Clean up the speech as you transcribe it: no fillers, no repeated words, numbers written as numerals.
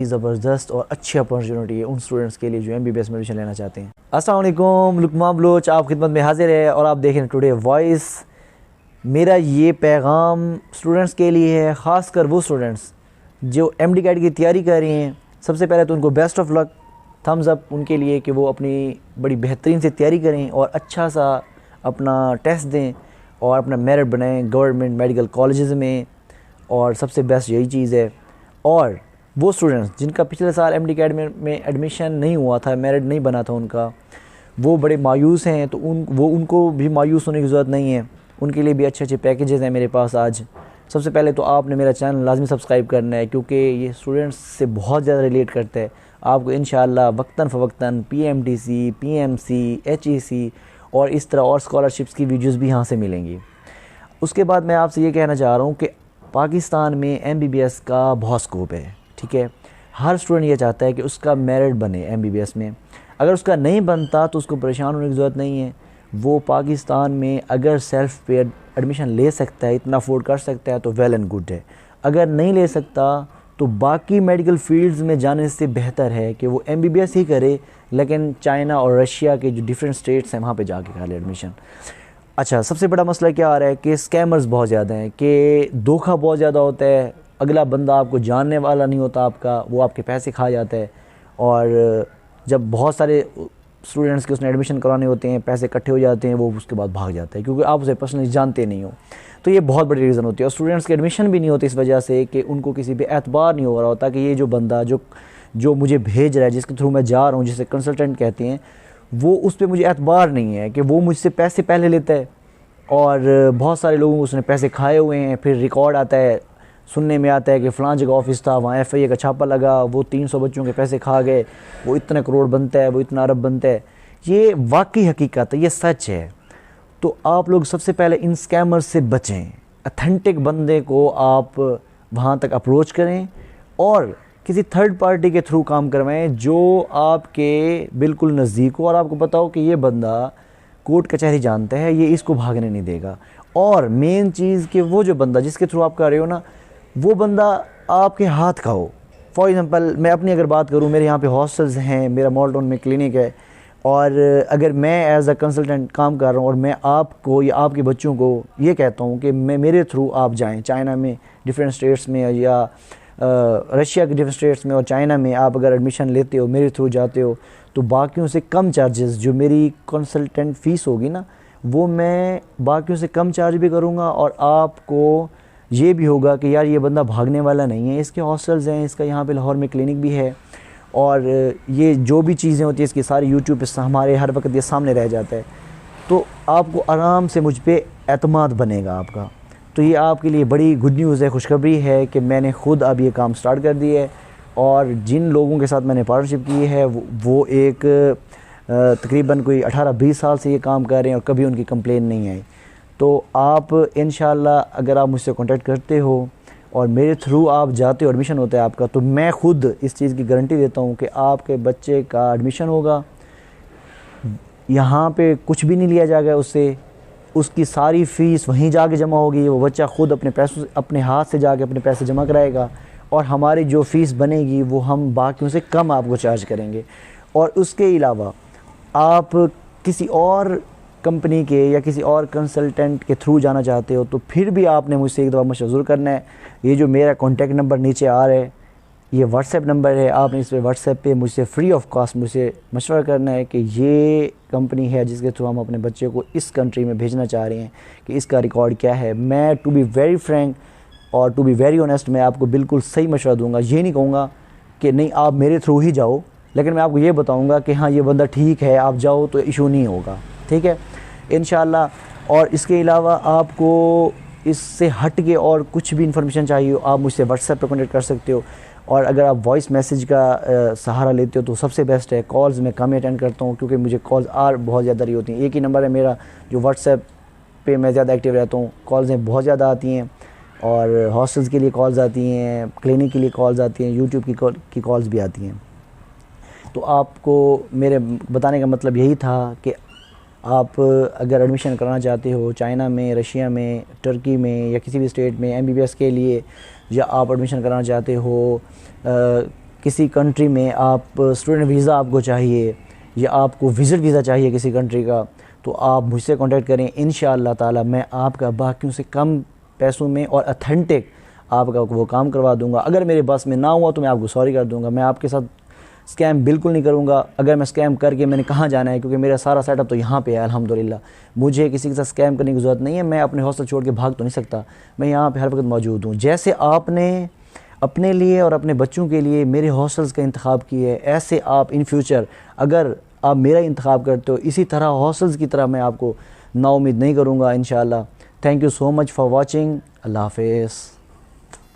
ज़बरदस्त और अच्छी अपॉर्चुनिटी है उन स्टूडेंट्स के लिए जो एमबीबीएस में एडमिशन लेना चाहते हैं। अस्सलाम वालेकुम, लुकमान बलोच आप खिदमत में हाजिर है और आप देख रहे हैं टुडे वॉइस। मेरा ये पैगाम स्टूडेंट्स के लिए है, ख़ासकर वो स्टूडेंट्स जो एमडी कैट की तैयारी कर रहे हैं। सबसे पहले तो उनको best of luck, thumbs up उनके लिए कि वो अपनी बड़ी बेहतरीन से तैयारी करें और अच्छा सा अपना टेस्ट दें और अपना मेरिट बनाएं गवर्नमेंट मेडिकल कॉलेजेस में। और सबसे बेस्ट यही चीज़ है। और वो स्टूडेंट्स जिनका पिछले साल एमडी कैट में एडमिशन नहीं हुआ था, मेरिट नहीं बना था उनका, वो बड़े मायूस हैं, तो उनको भी मायूस होने की ज़रूरत नहीं है। उनके लिए भी अच्छे अच्छे पैकेजेस हैं मेरे पास आज। सबसे पहले तो आपने मेरा चैनल लाजमी सब्सक्राइब करना है, क्योंकि ये स्टूडेंट्स से बहुत ज़्यादा रिलेट करता है। आपको इंशाअल्लाह वक्तन फ़वक्तन पीएमटीसी, पीएमसी, एचईसी और इस तरह और स्कॉलरशिप्स की वीडियोज़ भी यहाँ से मिलेंगी। उसके बाद मैं आपसे ये कहना चाह रहा हूँ कि पाकिस्तान में एमबीबीएस का बहुत स्कोप है, ठीक है। हर स्टूडेंट ये चाहता है कि उसका मेरिट बने एमबीबीएस में। अगर उसका नहीं बनता तो उसको परेशान होने की ज़रूरत नहीं है। वो पाकिस्तान में अगर सेल्फ पेड एडमिशन ले सकता है, इतना अफोर्ड कर सकता है, तो वेल एंड गुड है। अगर नहीं ले सकता तो बाकी मेडिकल फील्ड्स में जाने से बेहतर है कि वो एमबीबीएस ही करे, लेकिन चाइना और रशिया के जो डिफरेंट स्टेट्स हैं वहाँ पे जाके कर ले एडमिशन। अच्छा, सबसे बड़ा मसला क्या आ रहा है कि स्कैमर्स बहुत ज़्यादा हैं, कि धोखा बहुत ज़्यादा होता है। अगला बंदा आपको जानने वाला नहीं होता आपका, वो आपके पैसे खा जाता है। और जब बहुत सारे स्टूडेंट्स के उसने एडमिशन कराने होते हैं, पैसे इकट्ठे हो जाते हैं, वो उसके बाद भाग जाता है क्योंकि आप उसे पर्सनली जानते नहीं हो। तो ये बहुत बड़ी रीज़न होती है। और स्टूडेंट्स के एडमिशन भी नहीं होते इस वजह से कि उनको किसी पे एतबार नहीं हो रहा होता कि ये जो बंदा जो मुझे भेज रहा है, जिसके थ्रू मैं जा रहा हूँ, जिसे कंसल्टेंट कहते हैं, वो उस पर मुझे एतबार नहीं है कि वो मुझसे पैसे पहले लेता है। और बहुत सारे लोगों को उसने पैसे खाए हुए हैं। फिर रिकॉर्ड आता है, सुनने में आता है कि फ़लाँ जगह ऑफिस था, वहाँ एफआईए का छापा लगा, वो 300 बच्चों के पैसे खा गए, वो इतने करोड़ बनता है, वो इतना अरब बनता है। ये वाकई हकीकत है, ये सच है। तो आप लोग सबसे पहले इन स्कैमर्स से बचें। अथेंटिक बंदे को आप वहाँ तक अप्रोच करें और किसी थर्ड पार्टी के थ्रू काम करवाएं जो आपके बिल्कुल नज़दीक हो और आपको पता हो कि ये बंदा कोर्ट कचहरी जानता है, ये इसको भागने नहीं देगा। और मेन चीज़ कि वो जो बंदा जिसके थ्रू आप कर रहे हो ना, वो बंदा आपके हाथ का हो। फॉर एग्ज़ाम्पल मैं अपनी अगर बात करूँ, मेरे यहाँ पे हॉस्टल्स हैं, मेरा मॉल टाउन में क्लिनिक है, और अगर मैं एज अ कंसल्टेंट काम कर रहा हूँ और मैं आपको या आपके बच्चों को ये कहता हूँ कि मेरे थ्रू आप जाएँ चाइना में डिफरेंट स्टेट्स में, या रशिया के डिफरेंट स्टेट्स में और चाइना में, आप अगर एडमिशन लेते हो, मेरे थ्रू जाते हो, तो बाकियों से कम चार्जेस, जो मेरी कंसल्टेंट फ़ीस होगी ना, वो मैं बाकियों से कम चार्ज भी करूँगा। और आपको ये भी होगा कि यार ये बंदा भागने वाला नहीं है, इसके हॉस्टल्स हैं, इसका यहाँ पे लाहौर में क्लिनिक भी है, और ये जो भी चीज़ें होती हैं इसकी सारी यूट्यूब पे हमारे हर वक्त ये सामने रह जाता है। तो आपको आराम से मुझ पे एतमाद बनेगा आपका। तो ये आपके लिए बड़ी गुड न्यूज़ है, खुशखबरी है कि मैंने ख़ुद अब ये काम स्टार्ट कर दिया है। और जिन लोगों के साथ मैंने पार्टनरशिप की है वो एक तकरीबन कोई 18-20 साल से ये काम कर रहे हैं और कभी उनकी कंप्लेन नहीं आई। तो आप इंशाल्लाह अगर आप मुझसे कांटेक्ट करते हो और मेरे थ्रू आप जाते हो, एडमिशन होता है आपका, तो मैं ख़ुद इस चीज़ की गारंटी देता हूँ कि आपके बच्चे का एडमिशन होगा। यहाँ पे कुछ भी नहीं लिया जाएगा उससे, उसकी सारी फ़ीस वहीं जाके जमा होगी। वो बच्चा ख़ुद अपने पैसों से, अपने हाथ से जाके अपने पैसे जमा कराएगा, और हमारी जो फ़ीस बनेगी वो हम बाकियों से कम आपको चार्ज करेंगे। और उसके अलावा आप किसी और कंपनी के या किसी और कंसल्टेंट के थ्रू जाना चाहते हो, तो फिर भी आपने मुझसे एक दफ़ा मशवरा ज़रूर करना है। ये जो मेरा कॉन्टैक्ट नंबर नीचे आ रहा है, ये व्हाट्सएप नंबर है। आपने इस पर व्हाट्सएप पे मुझसे फ्री ऑफ कॉस्ट मुझसे मशवरा करना है कि ये कंपनी है जिसके थ्रू हम अपने बच्चे को इस कंट्री में भेजना चाह रहे हैं, कि इसका रिकॉर्ड क्या है। मैं टू बी वेरी फ्रैंक और टू बी वेरी ऑनेस्ट, मैं आपको बिल्कुल सही मशवरा दूंगा। ये नहीं कहूँगा कि नहीं आप मेरे थ्रू ही जाओ, लेकिन मैं आपको ये बताऊंगा कि हाँ ये बंदा ठीक है, आप जाओ तो इशू नहीं होगा, ठीक है, इंशाल्लाह। और इसके अलावा आपको इससे हट के और कुछ भी इन्फॉर्मेशन चाहिए हो, आप मुझसे व्हाट्सएप पर कॉन्टेक्ट कर सकते हो। और अगर आप वॉइस मैसेज का सहारा लेते हो तो सबसे बेस्ट है। कॉल्स मैं कम अटेंड करता हूँ क्योंकि मुझे कॉल्स बहुत ज़्यादा रही होती हैं। एक ही नंबर है मेरा जो व्हाट्सएप पे मैं ज़्यादा एक्टिव रहता हूँ। कॉल्सें बहुत ज़्यादा आती हैं, और हॉस्टल्स के लिए कॉल्स आती हैं, क्लिनिक के लिए कॉल्स आती हैं, यूट्यूब की कॉल्स भी आती हैं। तो आपको मेरे बताने का मतलब यही था कि आप अगर एडमिशन कराना चाहते हो चाइना में, रशिया में, टर्की में या किसी भी स्टेट में एमबीबीएस के लिए, या आप एडमिशन कराना चाहते हो किसी कंट्री में आप स्टूडेंट वीज़ा आपको चाहिए या आपको विज़िट वीज़ा चाहिए किसी कंट्री का, तो आप मुझसे कांटेक्ट करें। इंशाअल्लाह ताला मैं आपका बाकियों से कम पैसों में और अथेंटिक आपका वो काम करवा दूंगा। अगर मेरे बस में ना हुआ तो मैं आपको सॉरी कर दूंगा। मैं आपके साथ स्कैम बिल्कुल नहीं करूंगा। अगर मैं स्कैम करके मैंने कहाँ जाना है, क्योंकि मेरा सारा सेटअप तो यहाँ पे है अल्हम्दुलिल्लाह। मुझे किसी के साथ स्कैम करने की ज़रूरत नहीं है। मैं अपने हॉस्टल छोड़ के भाग तो नहीं सकता, मैं यहाँ पे हर वक्त मौजूद हूँ। जैसे आपने अपने लिए और अपने बच्चों के लिए मेरे हॉस्टल्स का इंतखाब किया है, ऐसे आप इन फ्यूचर अगर आप मेरा इंतखाब करते हो, इसी तरह हॉस्टल्स की तरह मैं आपको नाउम्मीद नहीं करूँगा इंशाअल्लाह। Thank you so much for watching. अल्लाह हाफ़िज़।